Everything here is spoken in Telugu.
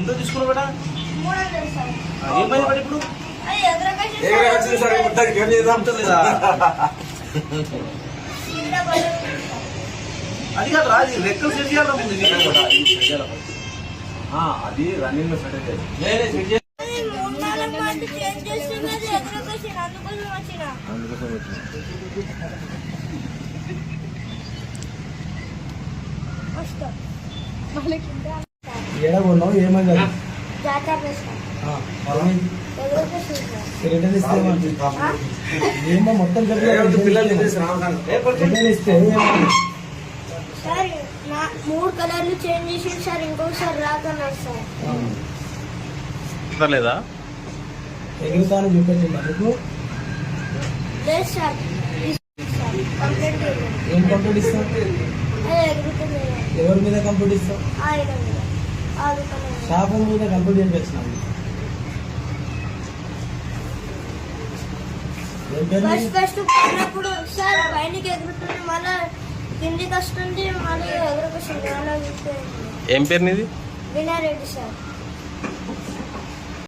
ఎంత తీసుకున్నావు బేటా? 300 సార్. ఏమైంది బేట ఇప్పుడు? అది ఎగరకొచ్చింది ఏ సార్. వచ్చింది సార్ మొత్తానికి ఏం చేద్దాం అంటలేదా? కింద పడింది సార్. అది కాదు రా, అది రెక్కలు సెట్ చేయాలి ముందు నీకు కూడా. అది రన్నింగ్ లో సెట్ అయితే నేనే సెట్ చేయాలి. అది 3-4 మంది చేంజ్ చేస్తున్నది ఎగరకొచ్చింది, అందుకోసం వచ్చిన. అందుకోసం వచ్చింది. వస్తా. మళ్ళీ కింద ఏడగొన్నావు ఏమైంది? జాతర సార్. ఎగరకొచ్చింది సార్. రిటర్న్ ఇస్తే ఏమో మొత్తం పిల్లలు చెప్పేసి రావడానికి రిటర్న్ ఇస్తే ఏమైంది? సార్ 3 కలర్లు చేంజ్ చేసింది సార్, ఇంకొకసారి రాకన్నారు సార్. లేదా ఎగురుతాను చూపెట్టింది అందుకు లేదు సార్, కంప్లైంట్ చేయండి. ఏం కంప్లీట్ ఇస్తావు? అదే ఎగురుతుంది ఎవరి మీద కంప్లీట్ ఇస్తావు? ఆయన మీద ఆ దుకాణం మీద. షాప్ మీద కంప్లీట్ చేయించినావు. ఏం పేరు నీది? ఫస్ట్ పోయినప్పుడు సార్ పైనకి ఎగురుతుంది, మళ్ళీ కిందికి వస్తుంది, మళ్ళీ ఎగురుకొస్తుంది. అలా ఏం పేరు నీది? వినారెడ్డి సార్.